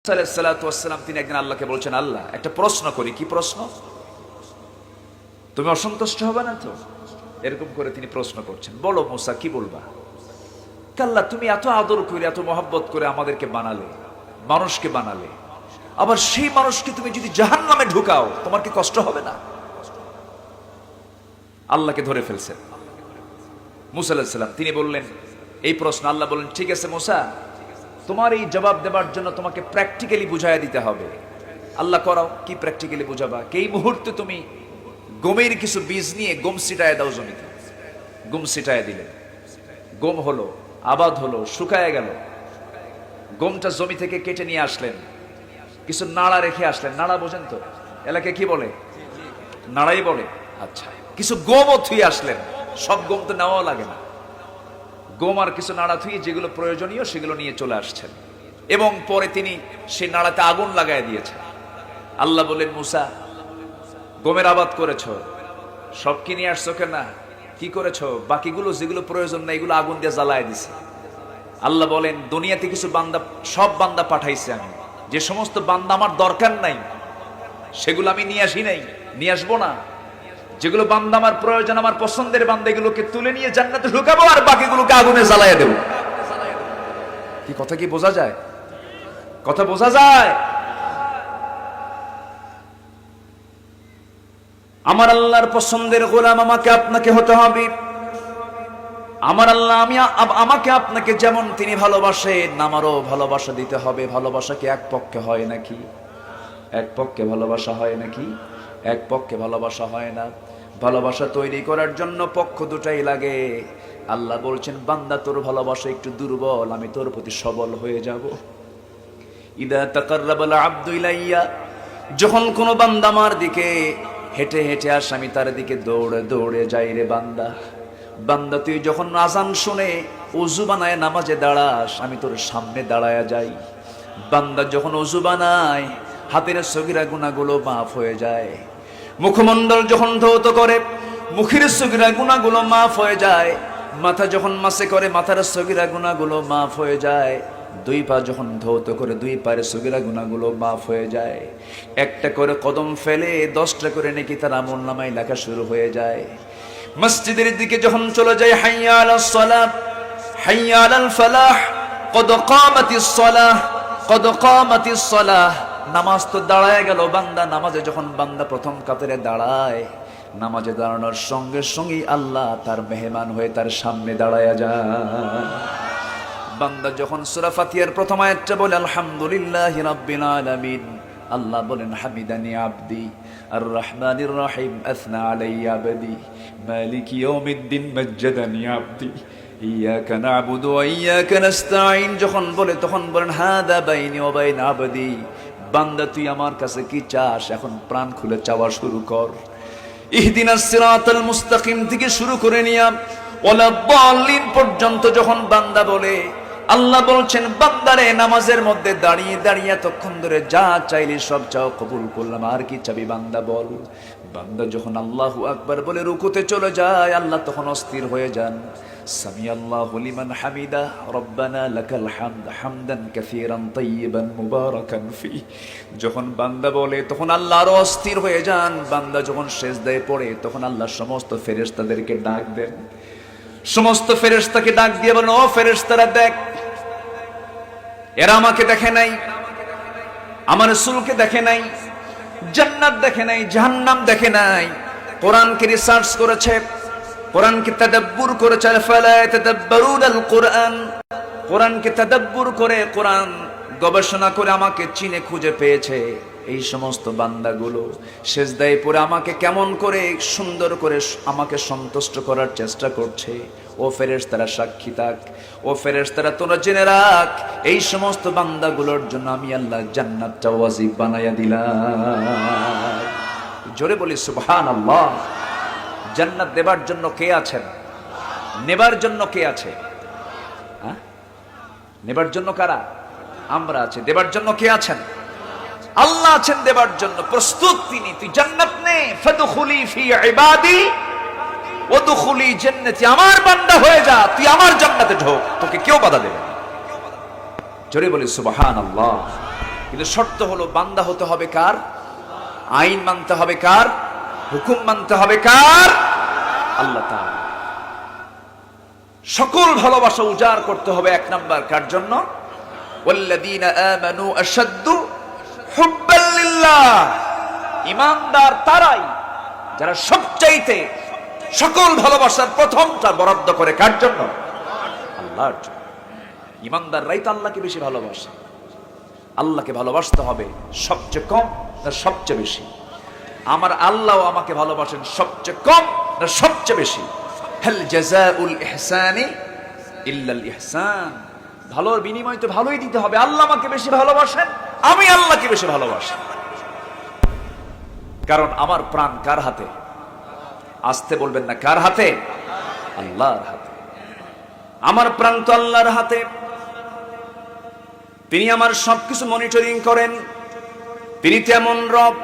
সালাম তিনি একদিন আল্লাহকে বলছেন, আল্লাহ একটা প্রশ্ন করি। কি প্রশ্ন? তুমি অসন্তুষ্ট হবে না তো? এরকম করে তিনি প্রশ্ন করছেন। বলো মুসা, কি বলবা? আল্লাহ, তুমি এত আদর করে এত মহব্বত করে আমাদেরকে বানালে, মানুষকে বানালে, আবার সেই মানুষকে তুমি যদি জাহান্নামে ঢুকাও তোমার কি কষ্ট হবে না? আল্লাহকে ধরে ফেলছেন মুসা আলাইহিস সালাম। তিনি বললেন এই প্রশ্ন, আল্লাহ বললেন ঠিক আছে মুসা, তোমার এই জবাব দেবার জন্য তোমাকে প্র্যাকটিক্যালি বুঝাইয়া দিতে হবে। আল্লাহ করাও, কি প্র্যাকটিক্যালি বুঝাবা? এই মুহূর্তে তুমি গমের কিছু বীজ নিয়ে গম ছিটায় দাও জমিতে। গম ছিটায় দিলেন, গম হলো, আবাদ হলো, শুকায় গেল। গমটা জমি থেকে কেটে নিয়ে আসলেন, কিছু নাড়া রেখে আসলেন। নাড়া বোঝেন তো? এলাকায় কি বলে? নাড়াই বলে। আচ্ছা, কিছু গমও থুয়ে আসলেন। সব গম তো নেওয়াও লাগে না। গম আর কিছু নাড়া থুয়ে যেগুলো প্রয়োজনীয় সেগুলো নিয়ে চলে আসছেন, এবং পরে তিনি সেই নাড়াতে আগুন লাগাই দিয়েছেন। আল্লাহ বললেন, মুসা, গমের আবাদ করেছো, সব কি নিয়ে আসছো? কেনা কি করেছো? বাকিগুলো যেগুলো প্রয়োজন না এগুলো আগুন দিয়ে জ্বালায় দিছে। আল্লাহ বলেন, দুনিয়াতে কিছু বান্দা, সব বান্দা পাঠাইছে আমি, যে সমস্ত বান্দা আমার দরকার নাই সেগুলো আমি নিয়ে আসি নাই, নিয়ে আসবো না। যেগুলো বান্দা আমার প্রয়োজন, আমার পছন্দের বান্দা, এগুলোকে তুলে নিয়ে জান্নাতে ঢুকাবো, আর বাকিগুলোকে আগুনে জ্বালাইয়া দেবো। কি কথা কি বোঝা যায়? কথা বোঝা যায়? আমার আল্লাহর পছন্দের গোলাম আমাকে আপনাকে হতে হবে। আমার আল্লাহ আমাকে আপনাকে যেমন তিনি ভালোবাসেন, আমারও ভালোবাসা দিতে হবে। ভালোবাসা কি এক পক্ষে হয় নাকি? এক পক্ষে ভালোবাসা হয় নাকি? এক পক্ষে ভালোবাসা হয় না। ভালোবাসা তৈরি করার জন্য পক্ষ দুটাই লাগে। আল্লাহ বলছেন, বান্দা তোর ভালোবাসা একটু দুর্বল, আমি তোর প্রতি সবল হয়ে যাব। ইদা তাকাররাবাল আবদু ইলাইয়া, যখন কোন বান্দা আমার দিকে হেঁটে হেঁটে আসে, আমি তার দিকে দৌড়ে দৌড়ে যাই। রে বান্দা, বান্দা তুই যখন আজান শুনে ওযু বানায় নামাজে দাঁড়াস, আমি তোর সামনে দাঁড়ায়া যাই। বান্দা যখন ওযু বানায়, হাতের সগীরা গুনাহগুলো মাফ হয়ে যায়। মুখমণ্ডল যখন ধৌত করে, মুখের সগীরা গুনাহগুলো মাফ হয়ে যায়। মাথা যখন মাসে করে, মাথার সগীরা গুনাহগুলো মাফ হয়ে যায়। দুই পা যখন ধৌত করে, দুই পায়ের সগীরা গুনাহগুলো মাফ হয়ে যায়। একটা করে কদম ফেলে 10টা করে নেকি তার আমলনামায় লেখা শুরু হয়ে যায়। মসজিদের দিকে যখন চলে যায়, হাইয়া আলাস সালাত, হাইয়া আলাল ফালাহ, কদ কামাতিস সালাহ, কদ কামাতিস সালাহ। নামাজ তো দাঁড়ায় গেল। বান্দা নামাজে যখন বান্দা প্রথম কাতারে দাঁড়ায়, নামাজে দাঁড়ানোর সঙ্গে সঙ্গেই আল্লাহ তার মেহমান হয়ে তার সামনে দাঁড়ায়া যায়। বান্দা যখন সূরা ফাতিহার প্রথম আয়াতটা বলে, আলহামদুলিল্লাহি রাব্বিল আলামিন, আল্লাহ বলেন, হামিদানি আবদি আর রহমানির রহিম আসনা আলাইয়া আবদি মালিকি ইয়াউমিদ্দিন মাজ্জাদানি আবদি ইয়াকা না'বুদু ওয়া ইয়াকা নাস্তাঈন। যখন বলে তখন বলেন, হাদা বাইনি ওয়া বাইনা আবদি, বান্দা তুই আমার কাছে কি চাস? এখন প্রাণ খুলে চাওয়া শুরু কর। ইহদিনাস সিরাতাল মুস্তাকিম থেকে শুরু করে নিয়া ওয়ালা দাল্লিন পর্যন্ত যখন বান্দা বলে, আল্লাহ বলছেন, বান্দারে নামাজের মধ্যে দাঁড়িয়ে দাঁড়িয়ে তখন ধরে যা চাইলি সব চাও, কবুল করলাম, আর কি চাবি বান্দা বল। বান্দা যখন আল্লাহু আকবার বলে রুকুতে চলে যায়, আল্লাহ তখন অস্থির হয়ে যান। সামিআল্লাহু লিমান হামিদা রব্বানা লাকাল হামদ হামদান কাসীরান তাইয়িবান মুবারাকান ফি। যখন বান্দা বলে তখন আল্লাহ আরো অস্থির হয়ে যান। বান্দা যখন সিজদায় পড়ে তখন আল্লাহ সমস্ত ফেরেশতাদেরকে ডাক দেন। সমস্ত ফেরেশতাকে ডাক দিয়ে বলেন, ও ফেরেশতারা দেখ, এরা আমাকে দেখে নাই, আমার রাসূলকে দেখে নাই, জান্নাত দেখে নাই, জাহান্নাম দেখে নাই। কোরআনকে রিসার্চ করেছে, কোরআনকে তাদাব্বুর করেছে। ফালা তাদাব্বারুনাল কোরআন, কোরআনকে তাদাব্বুর করে, কোরআন গবেষণা করে আমাকে চিনে খুঁজে পেয়েছে। এই সমস্ত বান্দাগুলো সিজদায় পড়ে আমাকে কেমন করে সুন্দর করে আমাকে সন্তুষ্ট করার চেষ্টা করছে। ও ফেরেশতারা সাক্ষী থাক, ও ফেরেশতারা তোরা জেনে রাখ, এই সমস্ত বান্দাগুলোর জন্য আমি আল্লাহ জান্নাতটা ওয়াজিব বানায়া দিলাম। জোরে বলি সুবহানাল্লাহ। জান্নাত দেবার জন্য কে আছেন? নেবার জন্য কে আছে? হ্যাঁ, নেবার জন্য কারা? আমরা আছি। দেবার জন্য কে আছেন? আল্লাহ আছেন দেবার জন্য, প্রস্তুত তিনি। তুই জান্নাত নে, ফাদখুলি ফি ইবাদি ওয়াদখুলি জান্নাতি, আমার বান্দা হয়ে যা, তুই আমার জান্নাতে ঢোক, তোকে কেউ বাধা দেবে না। জোরে বলি সুবহানাল্লাহ। কিন্তু শর্ত হলো বান্দা হতে হবে কার? আইন মানতে হবে কার? হুকুম মানতে হবে কার? আল্লাহ তাআলা। সকল ভালোবাসা উজাড় করতে হবে এক নাম্বার কার জন্য? ওয়াল্লাযীনা আমানু আশাদ্দু হুব্বাল লিল্লাহ। ঈমানদার তারাই যারা সবচাইতে সকল ভালোবাসার প্রথমটা বরাদ্দ করে কার জন্য? আল্লাহর জন্য। ঈমানদাররাই তো আল্লাহকে বেশি ভালোবাসে। আল্লাহকে ভালোবাসতে হবে সবচেয়ে কম না সবচেয়ে বেশি? আমার আল্লাহ আমাকে ভালোবাসেন সবচেয়ে কম না সবচেয়ে বেশি? হাল জাযাউল ইহসানি ইল্লাল ইহসান। ভালোর বিনিময় তো ভালোই দিতে হবে। আল্লাহ আমাকে বেশি ভালোবাসেন, আমি আল্লাহকে বেশি ভালোবাসি। কারণ আমার প্রাণ কার হাতে? আসতে বলবেন না, কার হাতে? আল্লাহর হাতে। আমার প্রাণ তো আল্লাহর হাতে। তিনি আমার সবকিছু মনিটরিং করেন। তিনি তেমন রব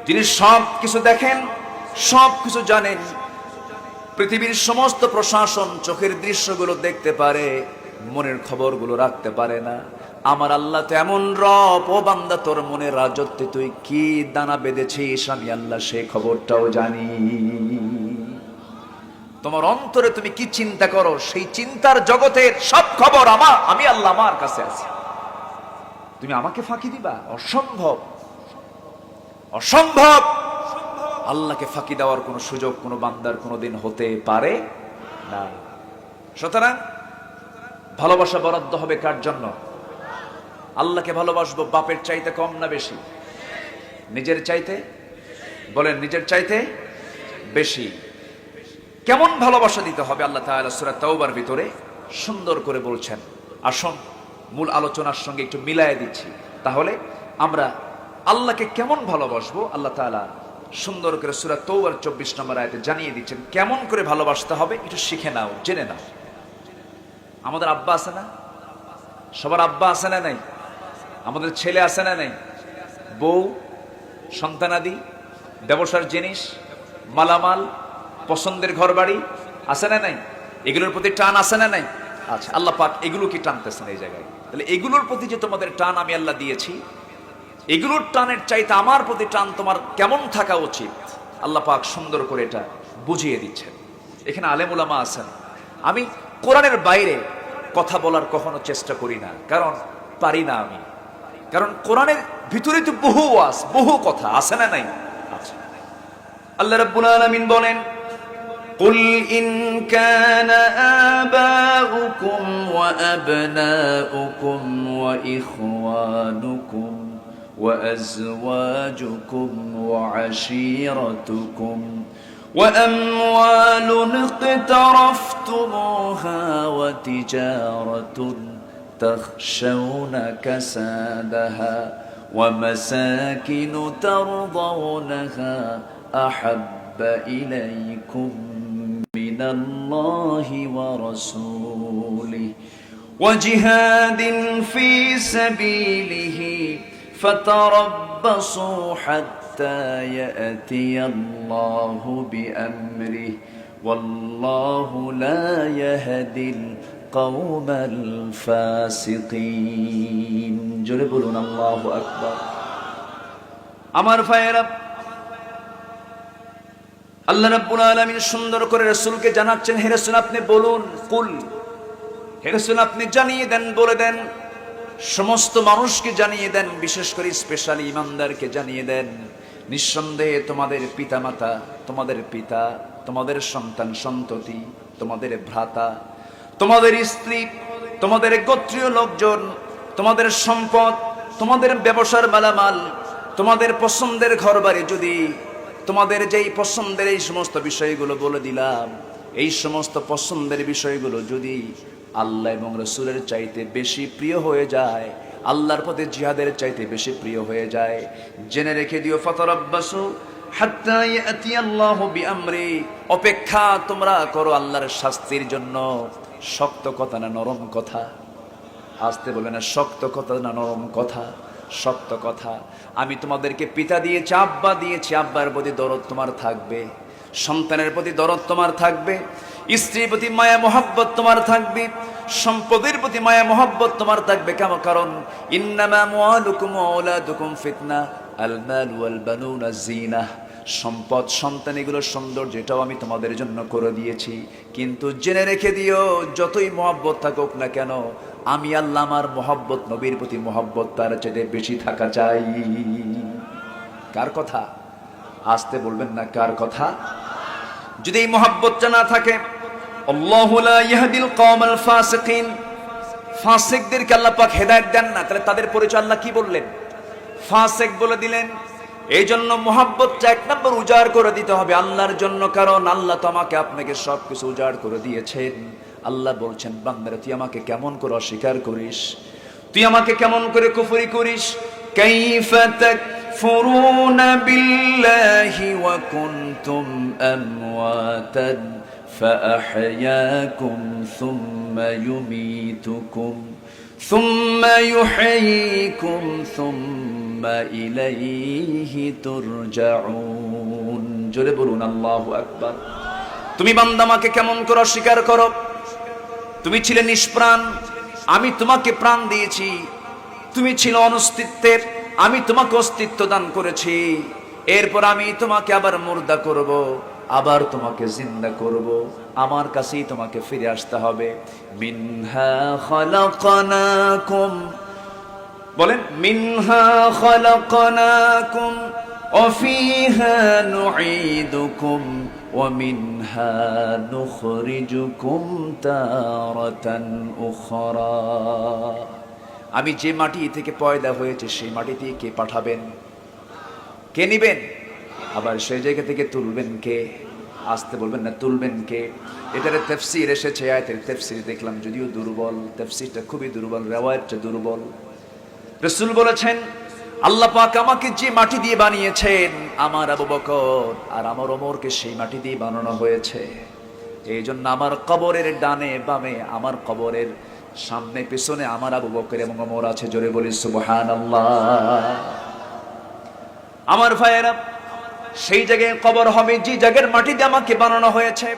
যিনি সবকিছু দেখেন, সবকিছু জানেন। পৃথিবীর সমস্ত প্রশাসন চোখের দৃশ্যগুলো দেখতে পারে, মনের খবরগুলো রাখতে পারে না। আমার আল্লাহ তো এমন রব, ও বান্দা তোর মনের রাজত্বে তুই কি দানা বেঁধেছিস, আমি আল্লাহ সেই খবরটাও জানি। তোমার অন্তরে তুমি কি চিন্তা করো, সেই চিন্তার জগতের সব খবর আমি আল্লাহ আমার কাছে আছে। তুমি আমাকে ফাঁকি দিবা? অসম্ভব, অসম্ভব। আল্লাহকে ফাঁকি দেওয়ার কোনো সুযোগ কোনো বান্দার কোনোদিন হতে পারে না। সুতরাং ভালোবাসা বরাদ্দ হবে কার জন্য? আল্লাহকে ভালোবাসবো বাপের চাইতে কম না বেশি? নিজের চাইতে? বলেন, নিজের চাইতে বেশি। কেমন ভালোবাসা দিতে হবে আল্লাহ তাআলা সূরা তাওবার ভিতরে সুন্দর করে বলছেন। আসুন মূল আলোচনার সঙ্গে একটু মিলায়ে দিচ্ছি, তাহলে আমরা আল্লাহকে কেমন ভালোবাসবো আল্লাহ তাআলা সুন্দর করে সূরা তাওবার 24 নম্বর আয়াতে জানিয়ে দিচ্ছেন। কেমন করে ভালোবাসতে হবে একটু শিখে নাও, জেনে নাও। আমাদের আব্বা আছে না? সবার আব্বা আছে না নাই? আমাদের ছেলে আছে না নাই? বউ, সন্তানাদি, ব্যবসার জিনিস, মালামাল, পছন্দের ঘর বাড়ি আছে না নাই? এগুলোর প্রতি টান আছে না নাই? আচ্ছা, আল্লাহ পাক এগুলো কি টানতেছেন এই জায়গায়? তাহলে এগুলোর প্রতি যে তোমাদের টান আমি আল্লাহ দিয়েছি, এগুলোর টানের চাইতে আমার প্রতি টান তোমার কেমন থাকা উচিত আল্লাহ পাক সুন্দর করে এটা বুঝিয়ে দিচ্ছেন। এখানে আলেম উলামা আছেন। আমি কোরআনের বাইরে কথা বলার কখনো চেষ্টা করি না, কারণ পারি না আমি। কারণ কোরআনের ভিতরে তো বহু ওয়াজ, বহু কথা আছে না নাই? আচ্ছা, আল্লাহ রাব্বুল আলামিন বলেন, قل إن كان آباؤكم وأبناؤكم وإخوانكم وأزواجكم وعشيرتكم وأموال اقترفتموها وتجارة تخشون كسادها ومساكن ترضونها أحب إليكم من الله ورسوله وجهاد في سبيله فتربصوا حتى يأتي الله بأمره والله لا يهدي القوم الفاسقين جربون الله أكبر আমার ভাইয়েরা আল্লাহ রাব্বুল আলামিন সুন্দর করে রাসূলকে জানাচ্ছেন, হে রাসূল আপনি বলুন, কুল, হে রাসূল আপনি জানিয়ে দেন, বলে দেন, সমস্ত মানুষকে জানিয়ে দেন, বিশেষ করে স্পেশালি ইমানদারকে জানিয়ে দেন, নিঃসন্দেহে তোমাদের পিতামাতা, তোমাদের পিতা, তোমাদের সন্তান সন্ততি, তোমাদের ভ্রাতা, তোমাদের স্ত্রী, তোমাদের গোত্রীয় লোকজন, তোমাদের সম্পদ, তোমাদের ব্যবসার মালামাল, তোমাদের পছন্দের ঘরবাড়ি, যদি তোমাদের যেই পছন্দের এই সমস্ত বিষয়গুলো বলে দিলাম, এই সমস্ত পছন্দের বিষয়গুলো যদি আল্লাহ এবং রাসূলের চাইতে বেশি প্রিয় হয়ে যায়, আল্লাহর পথে জিহাদের চাইতে বেশি প্রিয় হয়ে যায়, জেনে রেখে দিও, ফাতারাব্বাসু হাত্তা ইয়াতিয়াল্লাহু বিআমরি, অপেক্ষা তোমরা করো আল্লাহর শাস্তির জন্য। শক্ত কথা না নরম কথা? আসতে বলে না, শক্ত কথা না নরম কথা? শক্ত কথা। আমি তোমাদেরকে পিতা দিয়েছি, আব্বা দিয়েছি, আব্বার প্রতি দরদ তোমার থাকবে, সন্তানের প্রতি দরদ তোমার থাকবে, স্ত্রীর প্রতি মায়া মোহাব্বত তোমার থাকবে, সম্পদের প্রতি মায়া মহব্বত তোমার থাকবে কেমন? কারণ ইন্নামা আমওয়ালুকুম ওয়া আওলাদুকুম ফিতনা, আল মাল ওয়াল বানুনা যিনাহ। সম্পদ, সন্তান, এগুলো সৌন্দর্য, এটাও আমি তোমাদের জন্য করে দিয়েছি। কিন্তু জেনে রেখে দিও, যতই মহব্বত থাকুক না কেন, আমি আল্লাহ আমার মহব্বত, নবীর প্রতি মহব্বত তার চাইতে বেশি থাকা চাই। কার কথা? আসতে বলবেন না, কার কথা? যদি এই মহব্বতটা না থাকে, আল্লাহু লা ইয়াহদিল কওমাল ফাসিকিন, ফাসিকদেরকে আল্লাহ পাক হেদায়েত দেন না। তাহলে তাদের পরিচয় আল্লাহ কি বললেন? ফাসিক বলে দিলেন। এই জন্য মহব্বতটা এক নম্বর উজাড় করে দিতে হবে আল্লাহর জন্য। কারণ আল্লাহ তো আমাকে আপনাকে সবকিছু উজাড় করে দিয়েছেন। আল্লাহ বলছেন, বান্দারা তুই আমাকে কেমন করে অস্বীকার করিস, তুই আমাকে কেমন করে কুফরি করিস। কাইফা তাকফুরুনা বিল্লাহি ওয়া কুনতুম আমওয়াতান ফাআহইয়াকুম সুম্মা ইউমীতুকুম সুম্মা ইউহয়িকুম সুম্মা ইলাইহি তুরজাউন। জোরে বলুন আল্লাহু আকবার। তুমি বান্দা আমাকে কেমন করে অস্বীকার করো? তুমি ছিলে নিষ্প্রাণ, আমি তোমাকে প্রাণ দিয়েছি। তুমি ছিলে অনস্তিত্বের, আমি তোমাকে অস্তিত্ব দান করেছি। এরপর আমি তোমাকে আবার মুর্দা করব, আবার তোমাকে জিন্দা করব। আমার কাছেই তোমাকে ফিরে আসতে হবে। মিনহা খালাকনাকুম, বলেন মিনহা খালাকনাকুম ওয়া ফিহা নুঈদুকুম ওয়া মিনহা নুখরিজুকুম তারাতান উখরা। আমি যে মাটি থেকে পয়দা হয়েছে সেই মাটিতে কে পাঠাবেন? কে নিবেন? আবার সেই জায়গা থেকে তুলবেন কে? আসতে বলবেন না, তুলবেন কে? এটার তাফসীর এসেছে, আয়াতের তাফসীর দেখলাম, যদিও দুর্বল, তাফসীরটা খুবই দুর্বল, রিওয়ায়াতটা দুর্বল। রাসূল বলেছেন, আল্লাহ পাক আমাকে যে মাটি দিয়ে বানিয়েছেন, আমার আবু বকর আর আমার ওমরকে সেই মাটি দিয়ে বানানো হয়েছে। এই জন্য আমার কবরের ডানে বামে, আমার কবরের সামনে পেছনে আমার আবু বকর এবং ওমর আছে। জোরে বলি সুবহানাল্লাহ। আমার ভাইয়েরা, সেই জায়গায় কবর হবে যে জায়গার মাটি দিয়ে আমাকে বানানো হয়েছে।